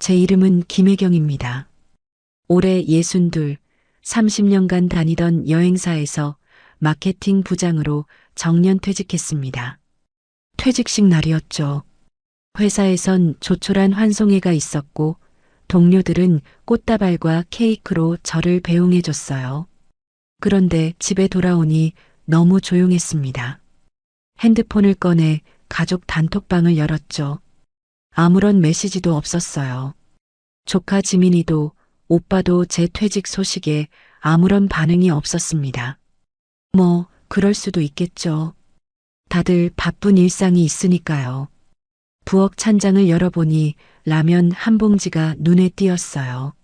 제 이름은 김혜경입니다. 올해 62, 30년간 다니던 여행사에서 마케팅 부장으로 정년 퇴직했습니다. 퇴직식 날이었죠. 회사에선 조촐한 환송회가 있었고 동료들은 꽃다발과 케이크로 저를 배웅해줬어요. 그런데 집에 돌아오니 너무 조용했습니다. 핸드폰을 꺼내 가족 단톡방을 열었죠. 아무런 메시지도 없었어요. 조카 지민이도 오빠도 제 퇴직 소식에 아무런 반응이 없었습니다. 뭐, 그럴 수도 있겠죠. 다들 바쁜 일상이 있으니까요. 부엌 찬장을 열어보니 라면 한 봉지가 눈에 띄었어요.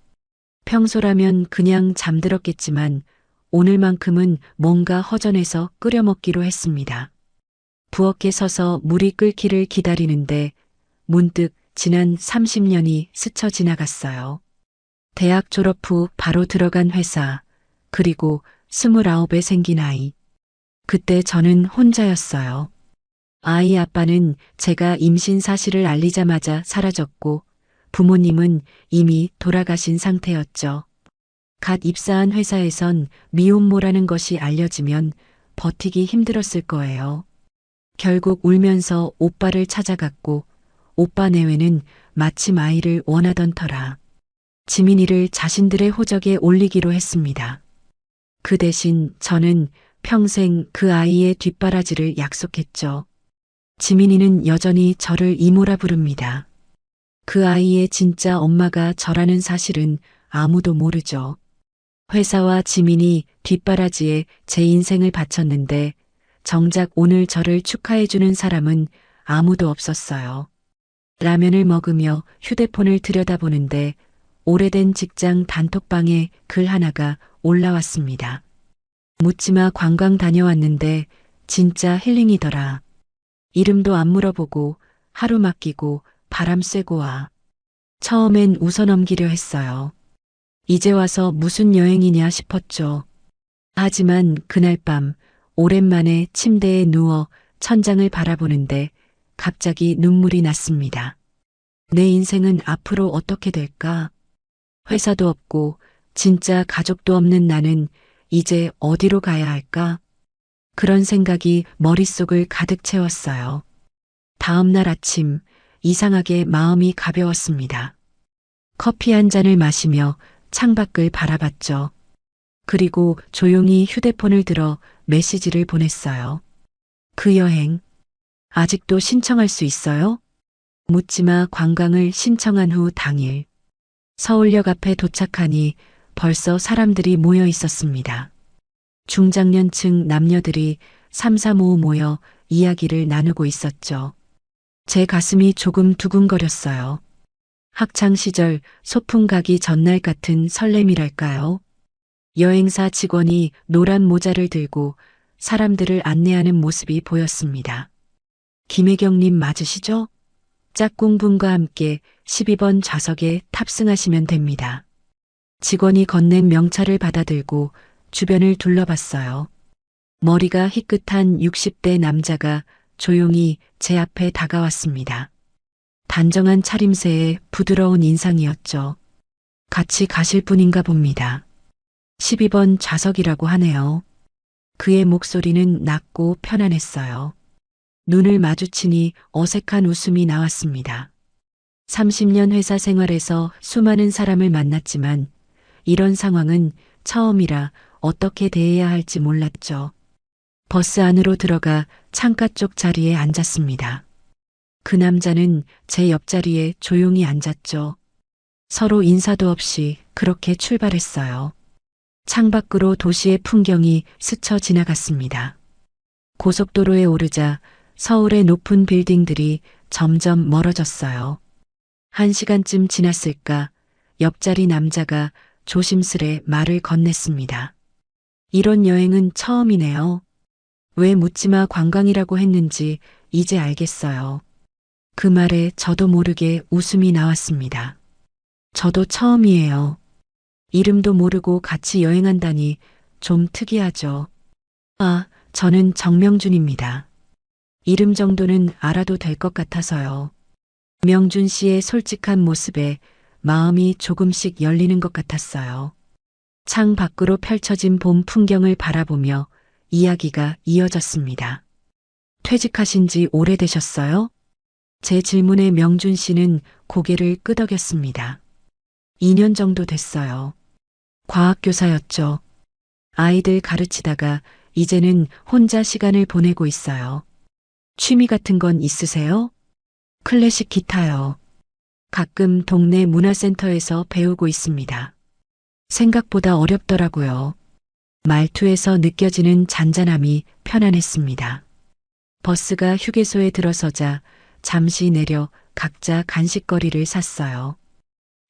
평소라면 그냥 잠들었겠지만 오늘만큼은 뭔가 허전해서 끓여 먹기로 했습니다. 부엌에 서서 물이 끓기를 기다리는데 문득 지난 30년이 스쳐 지나갔어요. 대학 졸업 후 바로 들어간 회사, 그리고 29에 생긴 아이. 그때 저는 혼자였어요. 아이 아빠는 제가 임신 사실을 알리자마자 사라졌고 부모님은 이미 돌아가신 상태였죠. 갓 입사한 회사에선 미혼모라는 것이 알려지면 버티기 힘들었을 거예요. 결국 울면서 오빠를 찾아갔고 오빠 내외는 마침 아이를 원하던 터라 지민이를 자신들의 호적에 올리기로 했습니다. 그 대신 저는 평생 그 아이의 뒷바라지를 약속했죠. 지민이는 여전히 저를 이모라 부릅니다. 그 아이의 진짜 엄마가 저라는 사실은 아무도 모르죠. 회사와 지민이 뒷바라지에 제 인생을 바쳤는데 정작 오늘 저를 축하해주는 사람은 아무도 없었어요. 라면을 먹으며 휴대폰을 들여다보는데 오래된 직장 단톡방에 글 하나가 올라왔습니다. 묻지마 관광 다녀왔는데 진짜 힐링이더라. 이름도 안 물어보고 하루 맡기고 바람 쐬고 와. 처음엔 웃어넘기려 했어요. 이제 와서 무슨 여행이냐 싶었죠. 하지만 그날 밤 오랜만에 침대에 누워 천장을 바라보는데 갑자기 눈물이 났습니다. 내 인생은 앞으로 어떻게 될까? 회사도 없고 진짜 가족도 없는 나는 이제 어디로 가야 할까? 그런 생각이 머릿속을 가득 채웠어요. 다음 날 아침 이상하게 마음이 가벼웠습니다. 커피 한 잔을 마시며 창밖을 바라봤죠. 그리고 조용히 휴대폰을 들어 메시지를 보냈어요. 그 여행 아직도 신청할 수 있어요? 묻지마 관광을 신청한 후 당일 서울역 앞에 도착하니 벌써 사람들이 모여 있었습니다. 중장년층 남녀들이 삼삼오오 모여 이야기를 나누고 있었죠. 제 가슴이 조금 두근거렸어요. 학창시절 소풍 가기 전날 같은 설렘이랄까요? 여행사 직원이 노란 모자를 들고 사람들을 안내하는 모습이 보였습니다. 김혜경님 맞으시죠? 짝꿍분과 함께 12번 좌석에 탑승하시면 됩니다. 직원이 건넨 명찰을 받아들고 주변을 둘러봤어요. 머리가 희끗한 60대 남자가 조용히 제 앞에 다가왔습니다. 단정한 차림새에 부드러운 인상이었죠. 같이 가실 분인가 봅니다. 12번 좌석이라고 하네요. 그의 목소리는 낮고 편안했어요. 눈을 마주치니 어색한 웃음이 나왔습니다. 30년 회사 생활에서 수많은 사람을 만났지만 이런 상황은 처음이라 어떻게 대해야 할지 몰랐죠. 버스 안으로 들어가 창가 쪽 자리에 앉았습니다. 그 남자는 제 옆자리에 조용히 앉았죠. 서로 인사도 없이 그렇게 출발했어요. 창밖으로 도시의 풍경이 스쳐 지나갔습니다. 고속도로에 오르자 서울의 높은 빌딩들이 점점 멀어졌어요. 1시간쯤 지났을까 옆자리 남자가 조심스레 말을 건넸습니다. 이런 여행은 처음이네요. 왜 묻지마 관광이라고 했는지 이제 알겠어요. 그 말에 저도 모르게 웃음이 나왔습니다. 저도 처음이에요. 이름도 모르고 같이 여행한다니 좀 특이하죠. 아, 저는 정명준입니다. 이름 정도는 알아도 될 것 같아서요. 명준 씨의 솔직한 모습에 마음이 조금씩 열리는 것 같았어요. 창 밖으로 펼쳐진 봄 풍경을 바라보며 이야기가 이어졌습니다. 퇴직하신 지 오래되셨어요? 제 질문에 명준 씨는 고개를 끄덕였습니다. 2년 정도 됐어요. 과학교사였죠. 아이들 가르치다가 이제는 혼자 시간을 보내고 있어요. 취미 같은 건 있으세요? 클래식 기타요. 가끔 동네 문화센터에서 배우고 있습니다. 생각보다 어렵더라고요. 말투에서 느껴지는 잔잔함이 편안했습니다. 버스가 휴게소에 들어서자 잠시 내려 각자 간식거리를 샀어요.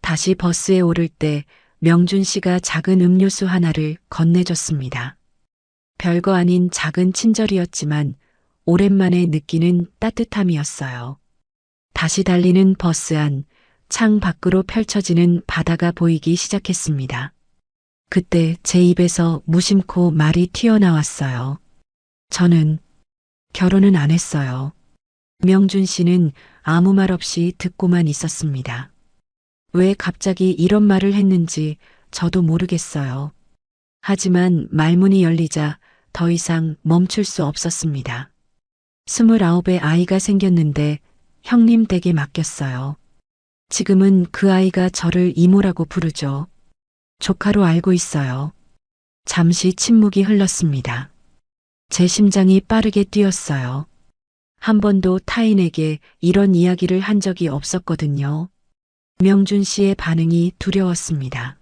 다시 버스에 오를 때 명준 씨가 작은 음료수 하나를 건네줬습니다. 별거 아닌 작은 친절이었지만 오랜만에 느끼는 따뜻함이었어요. 다시 달리는 버스 안, 창 밖으로 펼쳐지는 바다가 보이기 시작했습니다. 그때 제 입에서 무심코 말이 튀어나왔어요. 저는 결혼은 안 했어요. 명준 씨는 아무 말 없이 듣고만 있었습니다. 왜 갑자기 이런 말을 했는지 저도 모르겠어요. 하지만 말문이 열리자 더 이상 멈출 수 없었습니다. 29에 아이가 생겼는데 형님 댁에 맡겼어요. 지금은 그 아이가 저를 이모라고 부르죠. 조카로 알고 있어요. 잠시 침묵이 흘렀습니다. 제 심장이 빠르게 뛰었어요. 한 번도 타인에게 이런 이야기를 한 적이 없었거든요. 명준 씨의 반응이 두려웠습니다.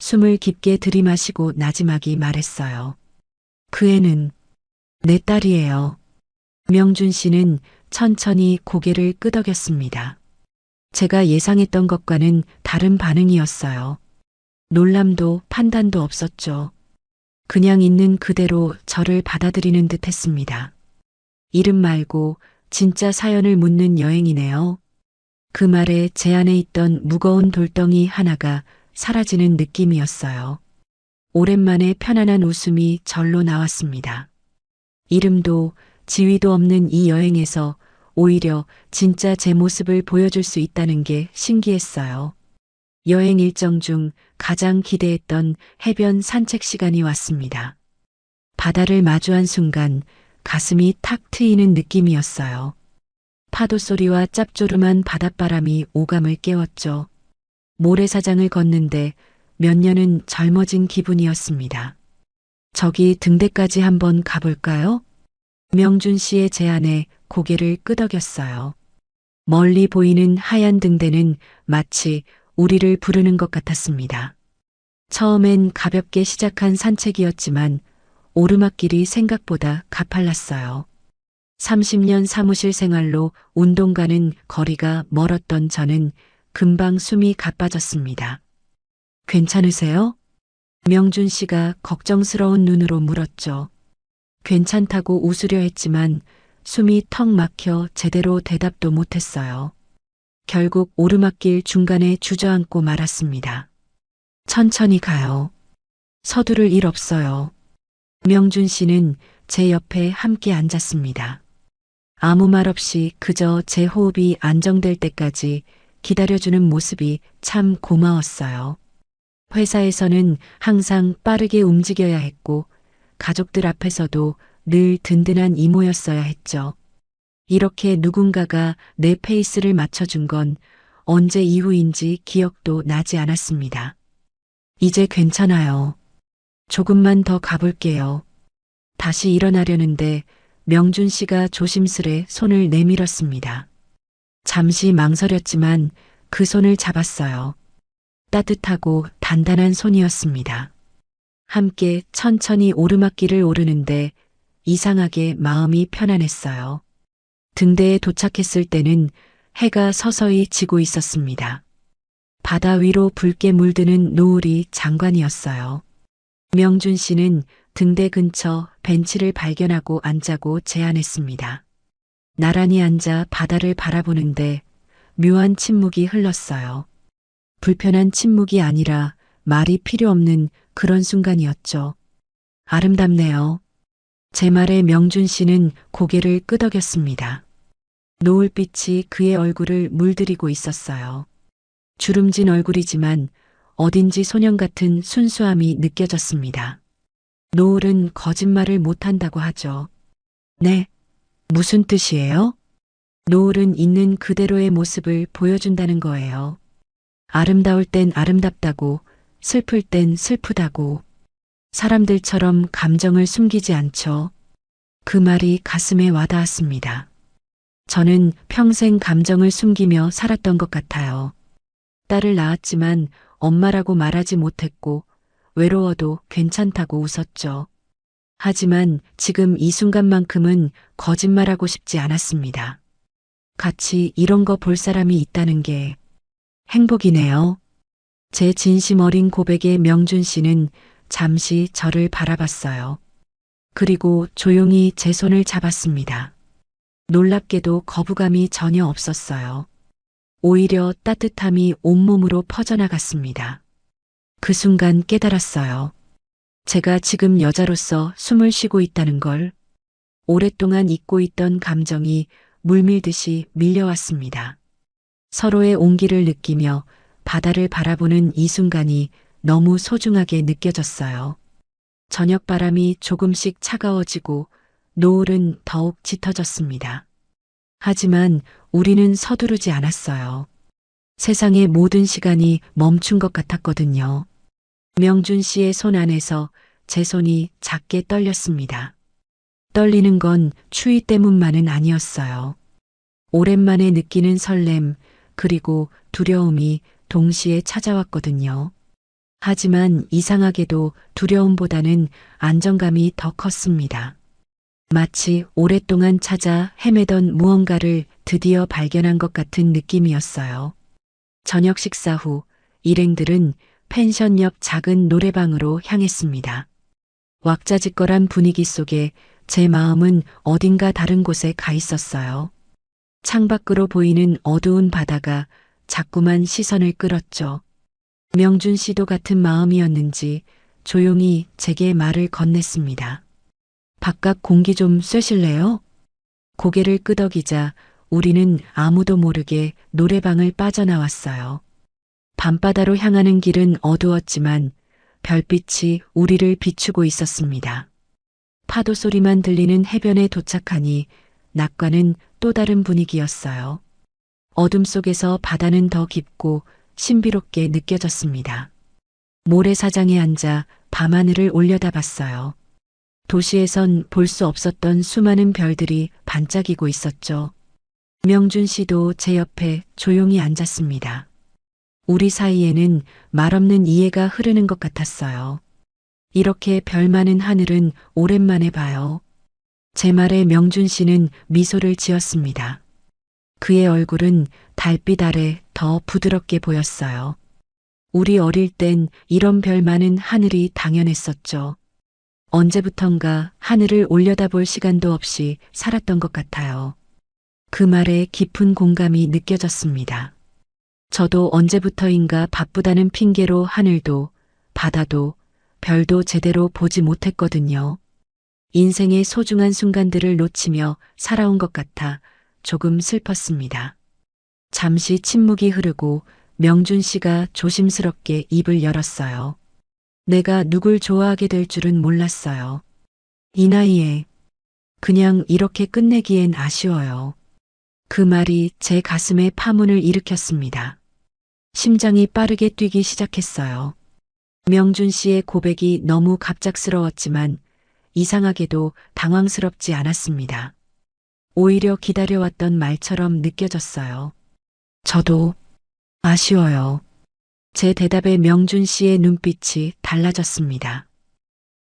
숨을 깊게 들이마시고 나지막이 말했어요. 그 애는 내 딸이에요. 명준 씨는 천천히 고개를 끄덕였습니다. 제가 예상했던 것과는 다른 반응이었어요. 놀람도 판단도 없었죠. 그냥 있는 그대로 저를 받아들이는 듯 했습니다. 이름 말고 진짜 사연을 묻는 여행이네요. 그 말에 제 안에 있던 무거운 돌덩이 하나가 사라지는 느낌이었어요. 오랜만에 편안한 웃음이 절로 나왔습니다. 이름도 지위도 없는 이 여행에서 오히려 진짜 제 모습을 보여줄 수 있다는 게 신기했어요. 여행 일정 중 가장 기대했던 해변 산책 시간이 왔습니다. 바다를 마주한 순간 가슴이 탁 트이는 느낌이었어요. 파도 소리와 짭조름한 바닷바람이 오감을 깨웠죠. 모래사장을 걷는데 몇 년은 젊어진 기분이었습니다. 저기 등대까지 한번 가볼까요? 명준 씨의 제안에 고개를 끄덕였어요. 멀리 보이는 하얀 등대는 마치 우리를 부르는 것 같았습니다. 처음엔 가볍게 시작한 산책이었지만 오르막길이 생각보다 가팔랐어요. 30년 사무실 생활로 운동 가는 거리가 멀었던 저는 금방 숨이 가빠졌습니다. 괜찮으세요? 명준 씨가 걱정스러운 눈으로 물었죠. 괜찮다고 웃으려 했지만 숨이 턱 막혀 제대로 대답도 못했어요. 결국 오르막길 중간에 주저앉고 말았습니다. 천천히 가요. 서두를 일 없어요. 명준 씨는 제 옆에 함께 앉았습니다. 아무 말 없이 그저 제 호흡이 안정될 때까지 기다려주는 모습이 참 고마웠어요. 회사에서는 항상 빠르게 움직여야 했고 가족들 앞에서도 늘 든든한 이모였어야 했죠. 이렇게 누군가가 내 페이스를 맞춰준 건 언제 이후인지 기억도 나지 않았습니다. 이제 괜찮아요. 조금만 더 가볼게요. 다시 일어나려는데 명준 씨가 조심스레 손을 내밀었습니다. 잠시 망설였지만 그 손을 잡았어요. 따뜻하고 단단한 손이었습니다. 함께 천천히 오르막길을 오르는데 이상하게 마음이 편안했어요. 등대에 도착했을 때는 해가 서서히 지고 있었습니다. 바다 위로 붉게 물드는 노을이 장관이었어요. 명준 씨는 등대 근처 벤치를 발견하고 앉자고 제안했습니다. 나란히 앉아 바다를 바라보는데 묘한 침묵이 흘렀어요. 불편한 침묵이 아니라 말이 필요 없는 그런 순간이었죠. 아름답네요. 제 말에 명준 씨는 고개를 끄덕였습니다. 노을빛이 그의 얼굴을 물들이고 있었어요. 주름진 얼굴이지만 어딘지 소년 같은 순수함이 느껴졌습니다. 노을은 거짓말을 못한다고 하죠. 네, 무슨 뜻이에요? 노을은 있는 그대로의 모습을 보여준다는 거예요. 아름다울 땐 아름답다고, 슬플 땐 슬프다고, 사람들처럼 감정을 숨기지 않죠. 그 말이 가슴에 와닿았습니다. 저는 평생 감정을 숨기며 살았던 것 같아요. 딸을 낳았지만 엄마라고 말하지 못했고, 외로워도 괜찮다고 웃었죠. 하지만 지금 이 순간만큼은 거짓말하고 싶지 않았습니다. 같이 이런 거 볼 사람이 있다는 게 행복이네요. 제 진심 어린 고백에 명준 씨는 잠시 저를 바라봤어요. 그리고 조용히 제 손을 잡았습니다. 놀랍게도 거부감이 전혀 없었어요. 오히려 따뜻함이 온몸으로 퍼져나갔습니다. 그 순간 깨달았어요. 제가 지금 여자로서 숨을 쉬고 있다는 걸. 오랫동안 잊고 있던 감정이 물밀듯이 밀려왔습니다. 서로의 온기를 느끼며 바다를 바라보는 이 순간이 너무 소중하게 느껴졌어요. 저녁 바람이 조금씩 차가워지고 노을은 더욱 짙어졌습니다. 하지만 우리는 서두르지 않았어요. 세상의 모든 시간이 멈춘 것 같았거든요. 명준 씨의 손 안에서 제 손이 작게 떨렸습니다. 떨리는 건 추위 때문만은 아니었어요. 오랜만에 느끼는 설렘, 그리고 두려움이 동시에 찾아왔거든요. 하지만 이상하게도 두려움보다는 안정감이 더 컸습니다. 마치 오랫동안 찾아 헤매던 무언가를 드디어 발견한 것 같은 느낌이었어요. 저녁 식사 후 일행들은 펜션 옆 작은 노래방으로 향했습니다. 왁자지껄한 분위기 속에 제 마음은 어딘가 다른 곳에 가 있었어요. 창밖으로 보이는 어두운 바다가 자꾸만 시선을 끌었죠. 명준 씨도 같은 마음이었는지 조용히 제게 말을 건넸습니다. 바깥 공기 좀 쐬실래요? 고개를 끄덕이자 우리는 아무도 모르게 노래방을 빠져나왔어요. 밤바다로 향하는 길은 어두웠지만 별빛이 우리를 비추고 있었습니다. 파도 소리만 들리는 해변에 도착하니 낮과는 또 다른 분위기였어요. 어둠 속에서 바다는 더 깊고 신비롭게 느껴졌습니다. 모래사장에 앉아 밤하늘을 올려다봤어요. 도시에선 볼 수 없었던 수많은 별들이 반짝이고 있었죠. 명준 씨도 제 옆에 조용히 앉았습니다. 우리 사이에는 말없는 이해가 흐르는 것 같았어요. 이렇게 별 많은 하늘은 오랜만에 봐요. 제 말에 명준 씨는 미소를 지었습니다. 그의 얼굴은 달빛 아래 더 부드럽게 보였어요. 우리 어릴 땐 이런 별 많은 하늘이 당연했었죠. 언제부턴가 하늘을 올려다볼 시간도 없이 살았던 것 같아요. 그 말에 깊은 공감이 느껴졌습니다. 저도 언제부터인가 바쁘다는 핑계로 하늘도, 바다도, 별도 제대로 보지 못했거든요. 인생의 소중한 순간들을 놓치며 살아온 것 같아 조금 슬펐습니다. 잠시 침묵이 흐르고 명준 씨가 조심스럽게 입을 열었어요. 내가 누굴 좋아하게 될 줄은 몰랐어요. 이 나이에 그냥 이렇게 끝내기엔 아쉬워요. 그 말이 제 가슴에 파문을 일으켰습니다. 심장이 빠르게 뛰기 시작했어요. 명준 씨의 고백이 너무 갑작스러웠지만 이상하게도 당황스럽지 않았습니다. 오히려 기다려왔던 말처럼 느껴졌어요. 저도 아쉬워요. 제 대답에 명준 씨의 눈빛이 달라졌습니다.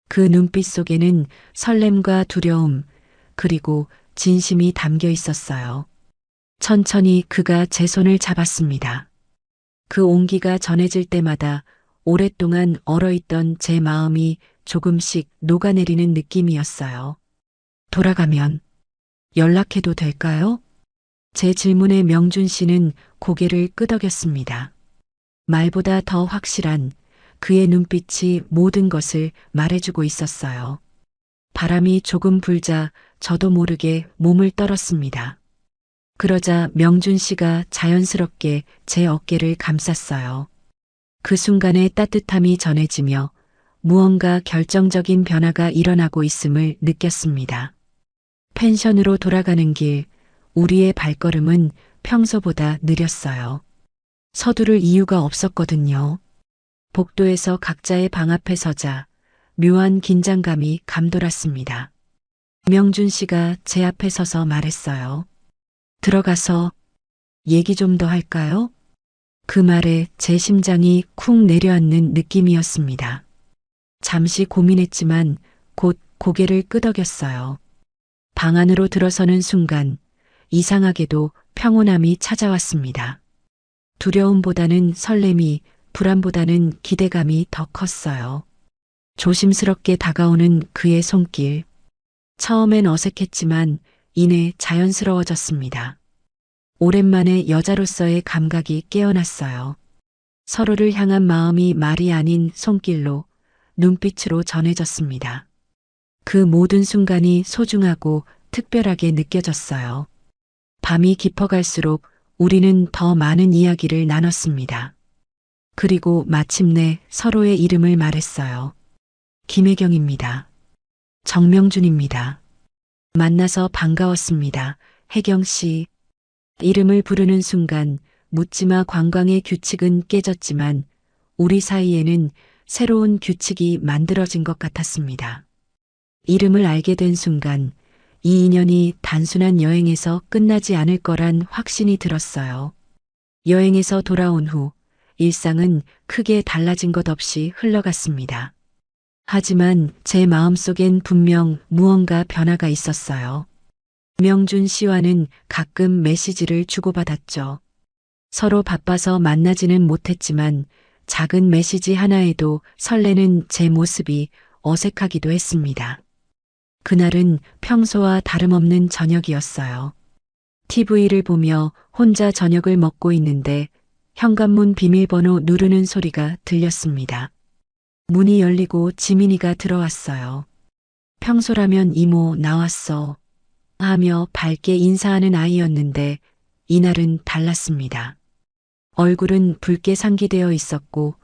그 눈빛 속에는 설렘과 두려움, 그리고 진심이 담겨 있었어요. 천천히 그가 제 손을 잡았습니다. 그 온기가 전해질 때마다 오랫동안 얼어있던 제 마음이 조금씩 녹아내리는 느낌이었어요. 돌아가면 연락해도 될까요? 제 질문에 명준 씨는 고개를 끄덕였습니다. 말보다 더 확실한 그의 눈빛이 모든 것을 말해주고 있었어요. 바람이 조금 불자 저도 모르게 몸을 떨었습니다. 그러자 명준 씨가 자연스럽게 제 어깨를 감쌌어요. 그 순간에 따뜻함이 전해지며 무언가 결정적인 변화가 일어나고 있음을 느꼈습니다. 펜션으로 돌아가는 길, 우리의 발걸음은 평소보다 느렸어요. 서두를 이유가 없었거든요. 복도에서 각자의 방 앞에 서자 묘한 긴장감이 감돌았습니다. 명준 씨가 제 앞에 서서 말했어요. 들어가서 얘기 좀 더 할까요? 그 말에 제 심장이 쿵 내려앉는 느낌이었습니다. 잠시 고민했지만 곧 고개를 끄덕였어요. 방 안으로 들어서는 순간 이상하게도 평온함이 찾아왔습니다. 두려움보다는 설렘이, 불안보다는 기대감이 더 컸어요. 조심스럽게 다가오는 그의 손길. 처음엔 어색했지만 이내 자연스러워졌습니다. 오랜만에 여자로서의 감각이 깨어났어요. 서로를 향한 마음이 말이 아닌 손길로, 눈빛으로 전해졌습니다. 그 모든 순간이 소중하고 특별하게 느껴졌어요. 밤이 깊어갈수록 우리는 더 많은 이야기를 나눴습니다. 그리고 마침내 서로의 이름을 말했어요. 김혜경입니다. 정명준입니다. 만나서 반가웠습니다. 혜경 씨. 이름을 부르는 순간 묻지마 관광의 규칙은 깨졌지만 우리 사이에는 새로운 규칙이 만들어진 것 같았습니다. 이름을 알게 된 순간 이 인연이 단순한 여행에서 끝나지 않을 거란 확신이 들었어요. 여행에서 돌아온 후 일상은 크게 달라진 것 없이 흘러갔습니다. 하지만 제 마음속엔 분명 무언가 변화가 있었어요. 명준 씨와는 가끔 메시지를 주고받았죠. 서로 바빠서 만나지는 못했지만 작은 메시지 하나에도 설레는 제 모습이 어색하기도 했습니다. 그날은 평소와 다름없는 저녁이었어요. TV를 보며 혼자 저녁을 먹고 있는데 현관문 비밀번호 누르는 소리가 들렸습니다. 문이 열리고 지민이가 들어왔어요. 평소라면 이모 나왔어 하며 밝게 인사하는 아이였는데 이날은 달랐습니다. 얼굴은 붉게 상기되어 있었고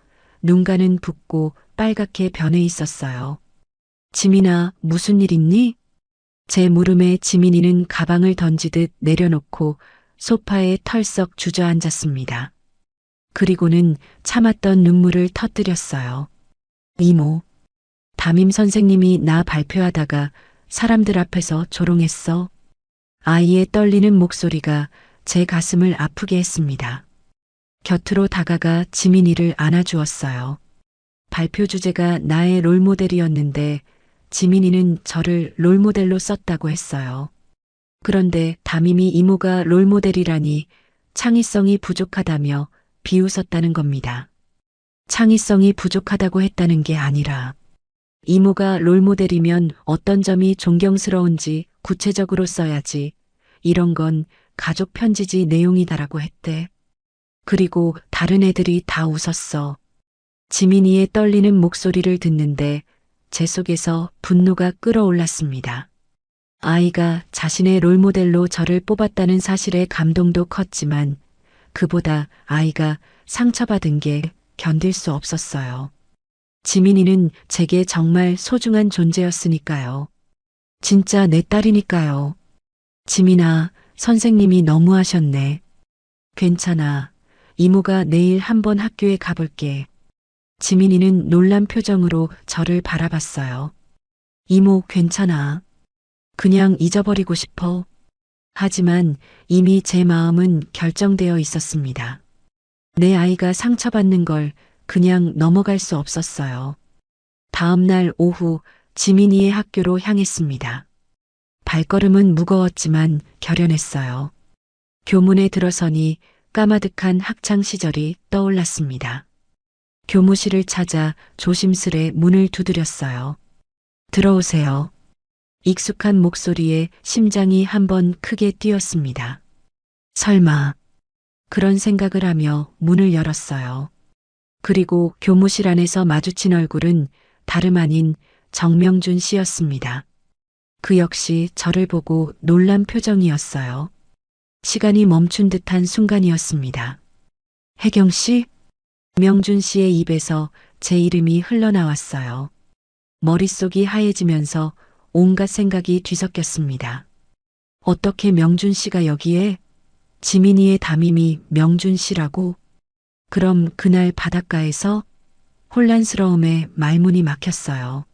눈가는 붓고 빨갛게 변해 있었어요. 지민아, 무슨 일 있니? 제 물음에 지민이는 가방을 던지듯 내려놓고 소파에 털썩 주저앉았습니다. 그리고는 참았던 눈물을 터뜨렸어요. 이모, 담임 선생님이 나 발표하다가 사람들 앞에서 조롱했어. 아이의 떨리는 목소리가 제 가슴을 아프게 했습니다. 곁으로 다가가 지민이를 안아주었어요. 발표 주제가 나의 롤모델이었는데 지민이는 저를 롤모델로 썼다고 했어요. 그런데 담임이 이모가 롤모델이라니 창의성이 부족하다며 비웃었다는 겁니다. 창의성이 부족하다고 했다는 게 아니라 이모가 롤모델이면 어떤 점이 존경스러운지 구체적으로 써야지. 이런 건 가족 편지지 내용이다라고 했대. 그리고 다른 애들이 다 웃었어. 지민이의 떨리는 목소리를 듣는데 제 속에서 분노가 끓어올랐습니다. 아이가 자신의 롤모델로 저를 뽑았다는 사실에 감동도 컸지만 그보다 아이가 상처받은 게 견딜 수 없었어요. 지민이는 제게 정말 소중한 존재였으니까요. 진짜 내 딸이니까요. 지민아, 선생님이 너무하셨네. 괜찮아. 이모가 내일 한번 학교에 가볼게. 지민이는 놀란 표정으로 저를 바라봤어요. 이모, 괜찮아. 그냥 잊어버리고 싶어. 하지만 이미 제 마음은 결정되어 있었습니다. 내 아이가 상처받는 걸 그냥 넘어갈 수 없었어요. 다음 날 오후 지민이의 학교로 향했습니다. 발걸음은 무거웠지만 결연했어요. 교문에 들어서니 까마득한 학창 시절이 떠올랐습니다. 교무실을 찾아 조심스레 문을 두드렸어요. 들어오세요. 익숙한 목소리에 심장이 한번 크게 뛰었습니다. 설마 그런 생각을 하며 문을 열었어요. 그리고 교무실 안에서 마주친 얼굴은 다름 아닌 정명준 씨였습니다. 그 역시 저를 보고 놀란 표정이었어요. 시간이 멈춘 듯한 순간이었습니다. 혜경 씨? 명준 씨의 입에서 제 이름이 흘러나왔어요. 머릿속이 하얘지면서 온갖 생각이 뒤섞였습니다. 어떻게 명준 씨가 여기에? 지민이의 담임이 명준 씨라고? 그럼 그날 바닷가에서? 혼란스러움에 말문이 막혔어요.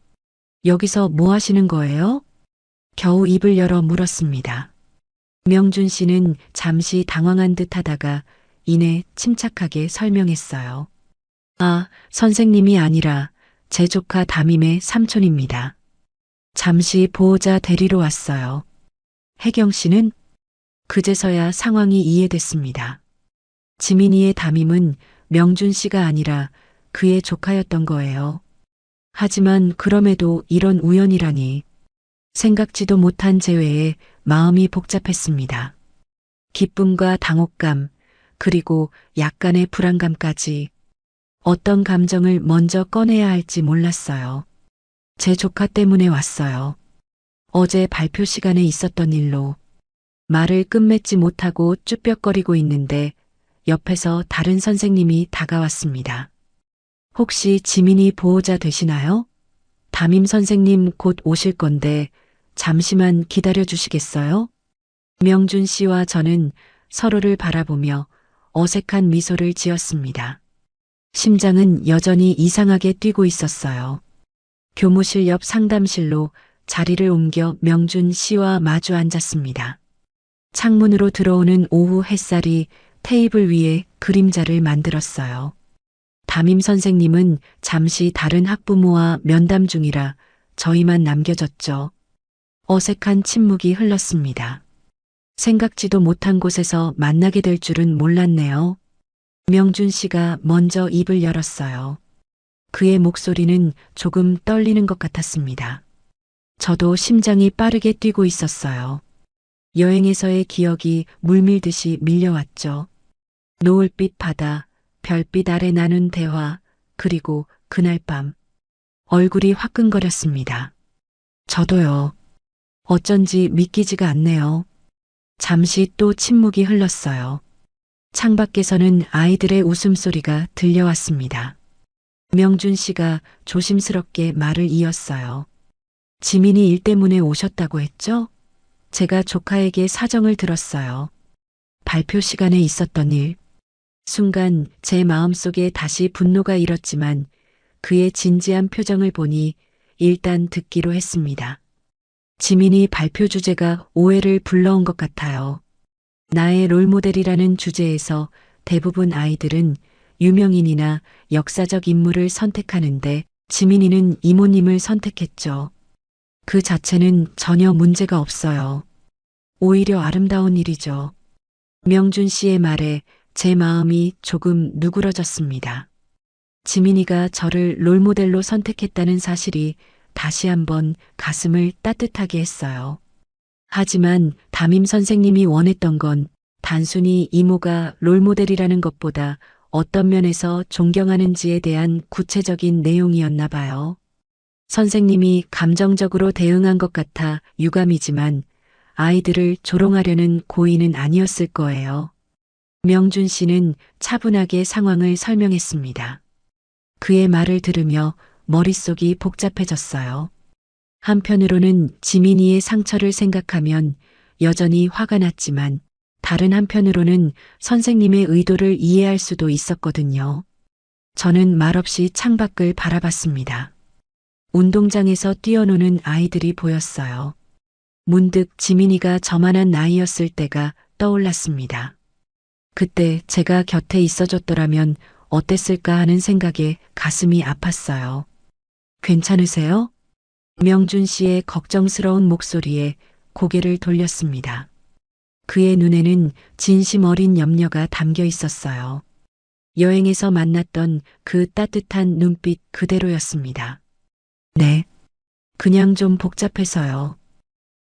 여기서 뭐 하시는 거예요? 겨우 입을 열어 물었습니다. 명준 씨는 잠시 당황한 듯 하다가 이내 침착하게 설명했어요. 아, 선생님이 아니라 제 조카 담임의 삼촌입니다. 잠시 보호자 데리러 왔어요. 혜경 씨는 그제서야 상황이 이해됐습니다. 지민이의 담임은 명준 씨가 아니라 그의 조카였던 거예요. 하지만 그럼에도 이런 우연이라니. 생각지도 못한 재회에 마음이 복잡했습니다. 기쁨과 당혹감, 그리고 약간의 불안감까지. 어떤 감정을 먼저 꺼내야 할지 몰랐어요. 제 조카 때문에 왔어요. 어제 발표 시간에 있었던 일로. 말을 끝맺지 못하고 쭈뼛거리고 있는데 옆에서 다른 선생님이 다가왔습니다. 혹시 지민이 보호자 되시나요? 담임 선생님 곧 오실 건데 잠시만 기다려 주시겠어요? 명준 씨와 저는 서로를 바라보며 어색한 미소를 지었습니다. 심장은 여전히 이상하게 뛰고 있었어요. 교무실 옆 상담실로 자리를 옮겨 명준 씨와 마주 앉았습니다. 창문으로 들어오는 오후 햇살이 테이블 위에 그림자를 만들었어요. 담임 선생님은 잠시 다른 학부모와 면담 중이라 저희만 남겨졌죠. 어색한 침묵이 흘렀습니다. 생각지도 못한 곳에서 만나게 될 줄은 몰랐네요. 명준 씨가 먼저 입을 열었어요. 그의 목소리는 조금 떨리는 것 같았습니다. 저도 심장이 빠르게 뛰고 있었어요. 여행에서의 기억이 물밀듯이 밀려왔죠. 노을빛 바다, 별빛 아래 나눈 대화, 그리고 그날 밤. 얼굴이 화끈거렸습니다. 저도요. 어쩐지 믿기지가 않네요. 잠시 또 침묵이 흘렀어요. 창밖에서는 아이들의 웃음소리가 들려왔습니다. 명준 씨가 조심스럽게 말을 이었어요. 지민이 일 때문에 오셨다고 했죠? 제가 조카에게 사정을 들었어요. 발표 시간에 있었던 일. 순간 제 마음속에 다시 분노가 일었지만 그의 진지한 표정을 보니 일단 듣기로 했습니다. 지민이 발표 주제가 오해를 불러온 것 같아요. 나의 롤모델이라는 주제에서 대부분 아이들은 유명인이나 역사적 인물을 선택하는데 지민이는 이모님을 선택했죠. 그 자체는 전혀 문제가 없어요. 오히려 아름다운 일이죠. 명준 씨의 말에 제 마음이 조금 누그러졌습니다. 지민이가 저를 롤모델로 선택했다는 사실이 다시 한번 가슴을 따뜻하게 했어요. 하지만 담임 선생님이 원했던 건 단순히 이모가 롤모델이라는 것보다 어떤 면에서 존경하는지에 대한 구체적인 내용이었나 봐요. 선생님이 감정적으로 대응한 것 같아 유감이지만 아이들을 조롱하려는 고의는 아니었을 거예요. 명준 씨는 차분하게 상황을 설명했습니다. 그의 말을 들으며 머릿속이 복잡해졌어요. 한편으로는 지민이의 상처를 생각하면 여전히 화가 났지만 다른 한편으로는 선생님의 의도를 이해할 수도 있었거든요. 저는 말없이 창밖을 바라봤습니다. 운동장에서 뛰어노는 아이들이 보였어요. 문득 지민이가 저만한 나이였을 때가 떠올랐습니다. 그때 제가 곁에 있어줬더라면 어땠을까 하는 생각에 가슴이 아팠어요. 괜찮으세요? 명준 씨의 걱정스러운 목소리에 고개를 돌렸습니다. 그의 눈에는 진심 어린 염려가 담겨 있었어요. 여행에서 만났던 그 따뜻한 눈빛 그대로였습니다. 네. 그냥 좀 복잡해서요.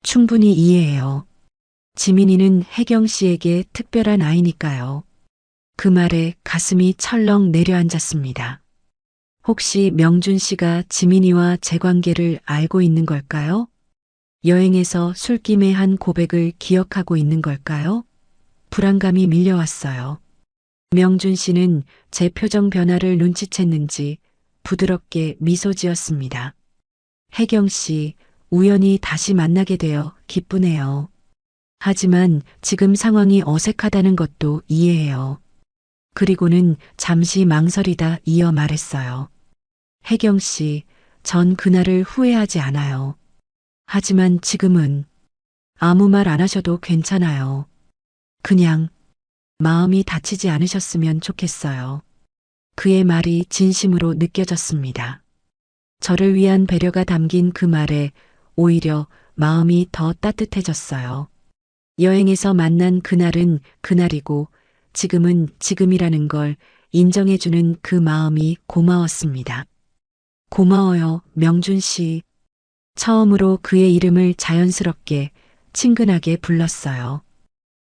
충분히 이해해요. 지민이는 혜경 씨에게 특별한 아이니까요. 그 말에 가슴이 철렁 내려앉았습니다. 혹시 명준 씨가 지민이와 제 관계를 알고 있는 걸까요? 여행에서 술김에 한 고백을 기억하고 있는 걸까요? 불안감이 밀려왔어요. 명준 씨는 제 표정 변화를 눈치챘는지 부드럽게 미소 지었습니다. 혜경 씨, 우연히 다시 만나게 되어 기쁘네요. 하지만 지금 상황이 어색하다는 것도 이해해요. 그리고는 잠시 망설이다 이어 말했어요. 혜경 씨, 전 그날을 후회하지 않아요. 하지만 지금은 아무 말 안 하셔도 괜찮아요. 그냥 마음이 다치지 않으셨으면 좋겠어요. 그의 말이 진심으로 느껴졌습니다. 저를 위한 배려가 담긴 그 말에 오히려 마음이 더 따뜻해졌어요. 여행에서 만난 그날은 그날이고 지금은 지금이라는 걸 인정해주는 그 마음이 고마웠습니다. 고마워요, 명준 씨. 처음으로 그의 이름을 자연스럽게 친근하게 불렀어요.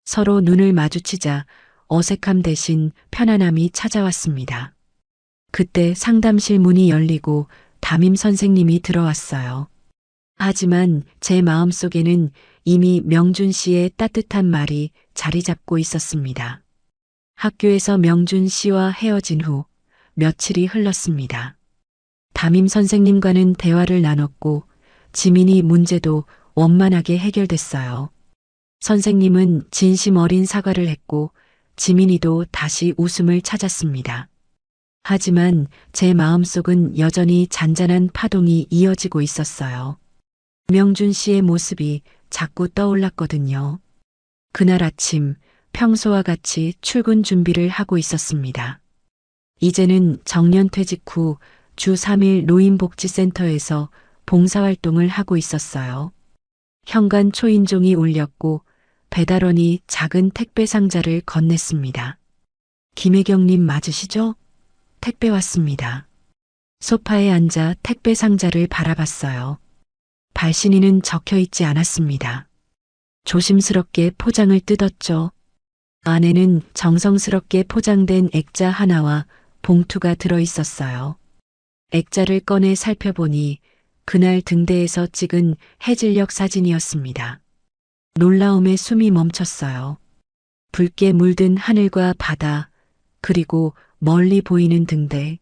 서로 눈을 마주치자 어색함 대신 편안함이 찾아왔습니다. 그때 상담실 문이 열리고 담임 선생님이 들어왔어요. 하지만 제 마음속에는 이미 명준 씨의 따뜻한 말이 자리 잡고 있었습니다. 학교에서 명준 씨와 헤어진 후 며칠이 흘렀습니다. 담임 선생님과는 대화를 나눴고 지민이 문제도 원만하게 해결됐어요. 선생님은 진심 어린 사과를 했고 지민이도 다시 웃음을 찾았습니다. 하지만 제 마음속은 여전히 잔잔한 파동이 이어지고 있었어요. 명준 씨의 모습이 자꾸 떠올랐거든요. 그날 아침 평소와 같이 출근 준비를 하고 있었습니다. 이제는 정년퇴직 후 주 3일 노인복지센터에서 봉사활동을 하고 있었어요. 현관 초인종이 울렸고 배달원이 작은 택배 상자를 건넸습니다. 김혜경님 맞으시죠? 택배 왔습니다. 소파에 앉아 택배 상자를 바라봤어요. 발신인은 적혀 있지 않았습니다. 조심스럽게 포장을 뜯었죠. 안에는 정성스럽게 포장된 액자 하나와 봉투가 들어 있었어요. 액자를 꺼내 살펴보니 그날 등대에서 찍은 해질녘 사진이었습니다. 놀라움에 숨이 멈췄어요. 붉게 물든 하늘과 바다, 그리고 멀리 보이는 등대.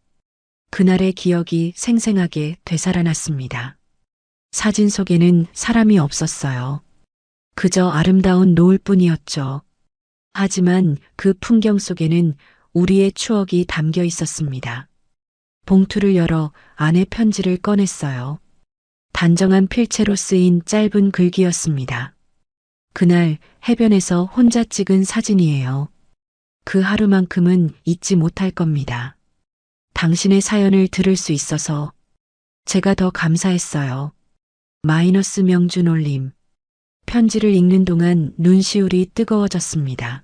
그날의 기억이 생생하게 되살아났습니다. 사진 속에는 사람이 없었어요. 그저 아름다운 노을뿐이었죠. 하지만 그 풍경 속에는 우리의 추억이 담겨 있었습니다. 봉투를 열어 안에 편지를 꺼냈어요. 단정한 필체로 쓰인 짧은 글귀였습니다. 그날 해변에서 혼자 찍은 사진이에요. 그 하루만큼은 잊지 못할 겁니다. 당신의 사연을 들을 수 있어서 제가 더 감사했어요. 마이너스 명준 올림. 편지를 읽는 동안 눈시울이 뜨거워졌습니다.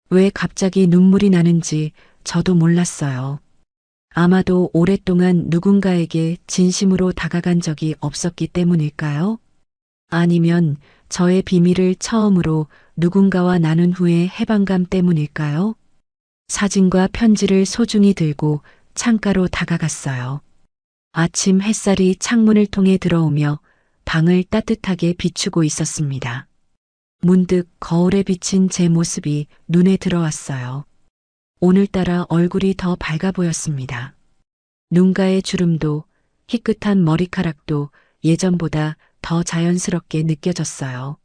왜 갑자기 눈물이 나는지 저도 몰랐어요. 아마도 오랫동안 누군가에게 진심으로 다가간 적이 없었기 때문일까요? 아니면 저의 비밀을 처음으로 누군가와 나눈 후의 해방감 때문일까요? 사진과 편지를 소중히 들고 창가로 다가갔어요. 아침 햇살이 창문을 통해 들어오며 방을 따뜻하게 비추고 있었습니다. 문득 거울에 비친 제 모습이 눈에 들어왔어요. 오늘따라 얼굴이 더 밝아 보였습니다. 눈가의 주름도 희끗한 머리카락도 예전보다 더 자연스럽게 느껴졌어요.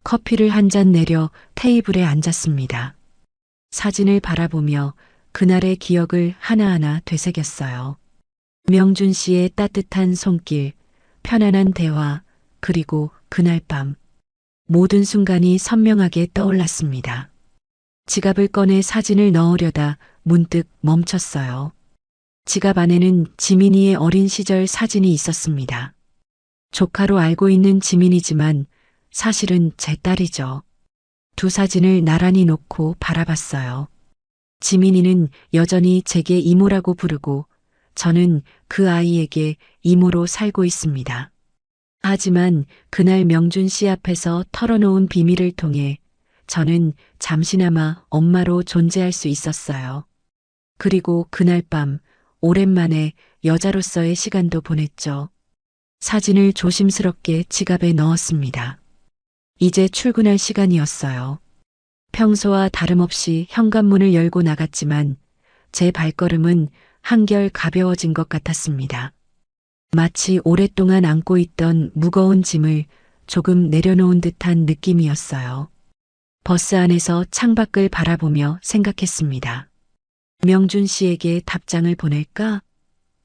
커피를 한 잔 내려 테이블에 앉았습니다. 사진을 바라보며 그날의 기억을 하나하나 되새겼어요. 명준 씨의 따뜻한 손길, 편안한 대화, 그리고 그날 밤. 모든 순간이 선명하게 떠올랐습니다. 지갑을 꺼내 사진을 넣으려다 문득 멈췄어요. 지갑 안에는 지민이의 어린 시절 사진이 있었습니다. 조카로 알고 있는 지민이지만 사실은 제 딸이죠. 두 사진을 나란히 놓고 바라봤어요. 지민이는 여전히 제게 이모라고 부르고 저는 그 아이에게 이모로 살고 있습니다. 하지만 그날 명준 씨 앞에서 털어놓은 비밀을 통해 저는 잠시나마 엄마로 존재할 수 있었어요. 그리고 그날 밤 오랜만에 여자로서의 시간도 보냈죠. 사진을 조심스럽게 지갑에 넣었습니다. 이제 출근할 시간이었어요. 평소와 다름없이 현관문을 열고 나갔지만 제 발걸음은 한결 가벼워진 것 같았습니다. 마치 오랫동안 안고 있던 무거운 짐을 조금 내려놓은 듯한 느낌이었어요. 버스 안에서 창밖을 바라보며 생각했습니다. 명준 씨에게 답장을 보낼까?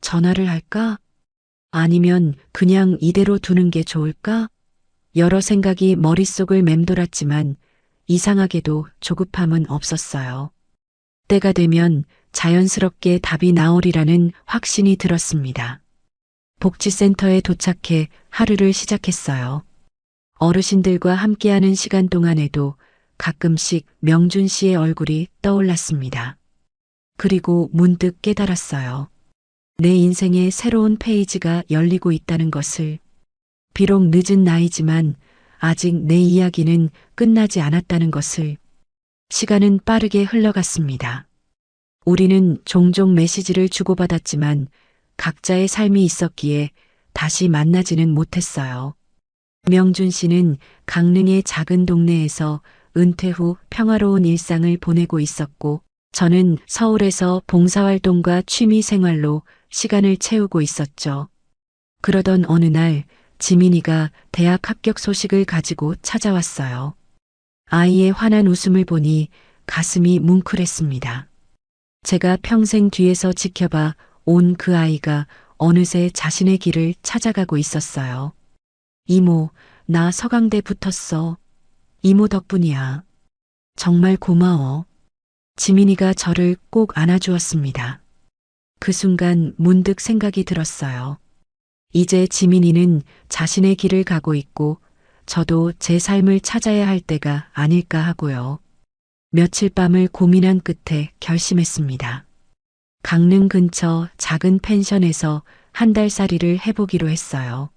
전화를 할까? 아니면 그냥 이대로 두는 게 좋을까? 여러 생각이 머릿속을 맴돌았지만 이상하게도 조급함은 없었어요. 때가 되면 자연스럽게 답이 나오리라는 확신이 들었습니다. 복지센터에 도착해 하루를 시작했어요. 어르신들과 함께하는 시간 동안에도 가끔씩 명준 씨의 얼굴이 떠올랐습니다. 그리고 문득 깨달았어요. 내 인생의 새로운 페이지가 열리고 있다는 것을. 비록 늦은 나이지만 아직 내 이야기는 끝나지 않았다는 것을. 시간은 빠르게 흘러갔습니다. 우리는 종종 메시지를 주고받았지만 각자의 삶이 있었기에 다시 만나지는 못했어요. 명준 씨는 강릉의 작은 동네에서 은퇴 후 평화로운 일상을 보내고 있었고, 저는 서울에서 봉사활동과 취미 생활로 시간을 채우고 있었죠. 그러던 어느 날 지민이가 대학 합격 소식을 가지고 찾아왔어요. 아이의 환한 웃음을 보니 가슴이 뭉클했습니다. 제가 평생 뒤에서 지켜봐 온 그 아이가 어느새 자신의 길을 찾아가고 있었어요. 이모, 나 서강대 붙었어. 이모 덕분이야. 정말 고마워. 지민이가 저를 꼭 안아주었습니다. 그 순간 문득 생각이 들었어요. 이제 지민이는 자신의 길을 가고 있고 저도 제 삶을 찾아야 할 때가 아닐까 하고요. 며칠 밤을 고민한 끝에 결심했습니다. 강릉 근처 작은 펜션에서 한 달 살이를 해보기로 했어요.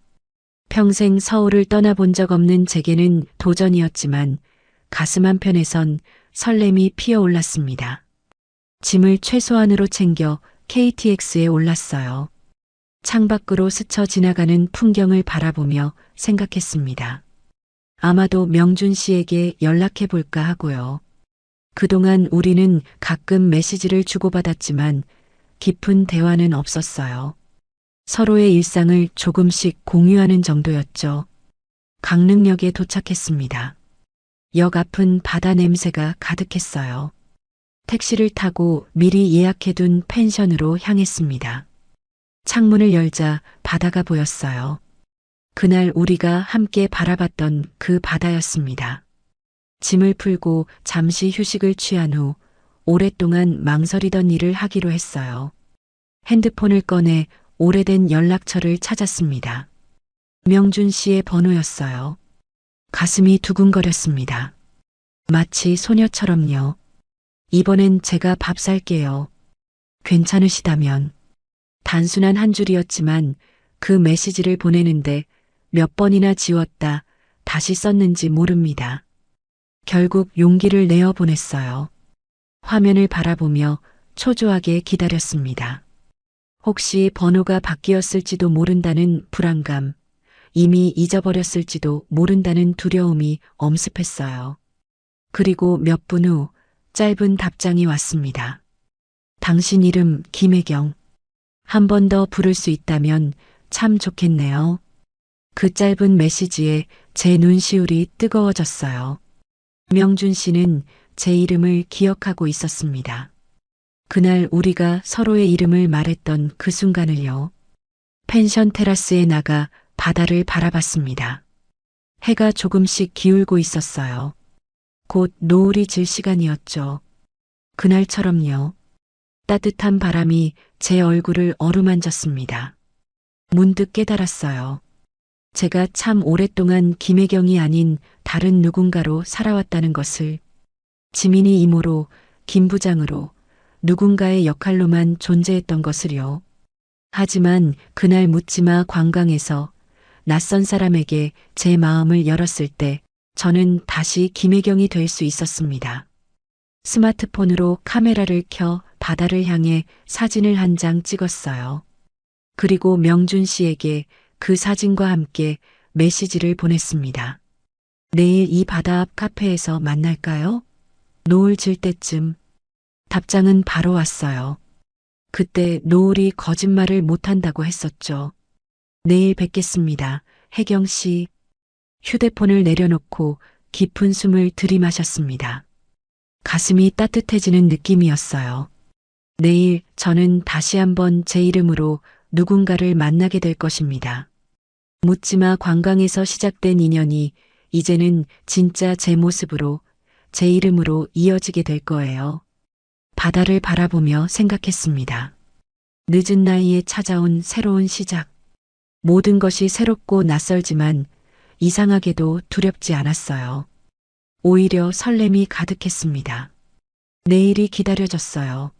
평생 서울을 떠나본 적 없는 제게는 도전이었지만 가슴 한편에선 설렘이 피어올랐습니다. 짐을 최소한으로 챙겨 KTX에 올랐어요. 창밖으로 스쳐 지나가는 풍경을 바라보며 생각했습니다. 아마도 명준 씨에게 연락해 볼까 하고요. 그동안 우리는 가끔 메시지를 주고받았지만 깊은 대화는 없었어요. 서로의 일상을 조금씩 공유하는 정도였죠. 강릉역에 도착했습니다. 역 앞은 바다 냄새가 가득했어요. 택시를 타고 미리 예약해둔 펜션으로 향했습니다. 창문을 열자 바다가 보였어요. 그날 우리가 함께 바라봤던 그 바다였습니다. 짐을 풀고 잠시 휴식을 취한 후 오랫동안 망설이던 일을 하기로 했어요. 핸드폰을 꺼내 오래된 연락처를 찾았습니다. 명준 씨의 번호였어요. 가슴이 두근거렸습니다. 마치 소녀처럼요. 이번엔 제가 밥 살게요. 괜찮으시다면. 단순한 한 줄이었지만 그 메시지를 보내는데 몇 번이나 지웠다 다시 썼는지 모릅니다. 결국 용기를 내어 보냈어요. 화면을 바라보며 초조하게 기다렸습니다. 혹시 번호가 바뀌었을지도 모른다는 불안감, 이미 잊어버렸을지도 모른다는 두려움이 엄습했어요. 그리고 몇 분 후 짧은 답장이 왔습니다. 당신 이름 김혜경. 한 번 더 부를 수 있다면 참 좋겠네요. 그 짧은 메시지에 제 눈시울이 뜨거워졌어요. 명준 씨는 제 이름을 기억하고 있었습니다. 그날 우리가 서로의 이름을 말했던 그 순간을요. 펜션 테라스에 나가 바다를 바라봤습니다. 해가 조금씩 기울고 있었어요. 곧 노을이 질 시간이었죠. 그날처럼요. 따뜻한 바람이 제 얼굴을 어루만졌습니다. 문득 깨달았어요. 제가 참 오랫동안 김혜경이 아닌 다른 누군가로 살아왔다는 것을. 지민이 이모로, 김 부장으로, 누군가의 역할로만 존재했던 것을요. 하지만 그날 묻지마 관광에서 낯선 사람에게 제 마음을 열었을 때 저는 다시 김혜경이 될 수 있었습니다. 스마트폰으로 카메라를 켜 바다를 향해 사진을 한 장 찍었어요. 그리고 명준 씨에게 그 사진과 함께 메시지를 보냈습니다. 내일 이 바다 앞 카페에서 만날까요? 노을 질 때쯤 답장은 바로 왔어요. 그때 노을이 거짓말을 못한다고 했었죠. 내일 뵙겠습니다. 혜경 씨. 휴대폰을 내려놓고 깊은 숨을 들이마셨습니다. 가슴이 따뜻해지는 느낌이었어요. 내일 저는 다시 한번 제 이름으로 누군가를 만나게 될 것입니다. 묻지마 관광에서 시작된 인연이 이제는 진짜 제 모습으로, 제 이름으로 이어지게 될 거예요. 바다를 바라보며 생각했습니다. 늦은 나이에 찾아온 새로운 시작. 모든 것이 새롭고 낯설지만 이상하게도 두렵지 않았어요. 오히려 설렘이 가득했습니다. 내일이 기다려졌어요.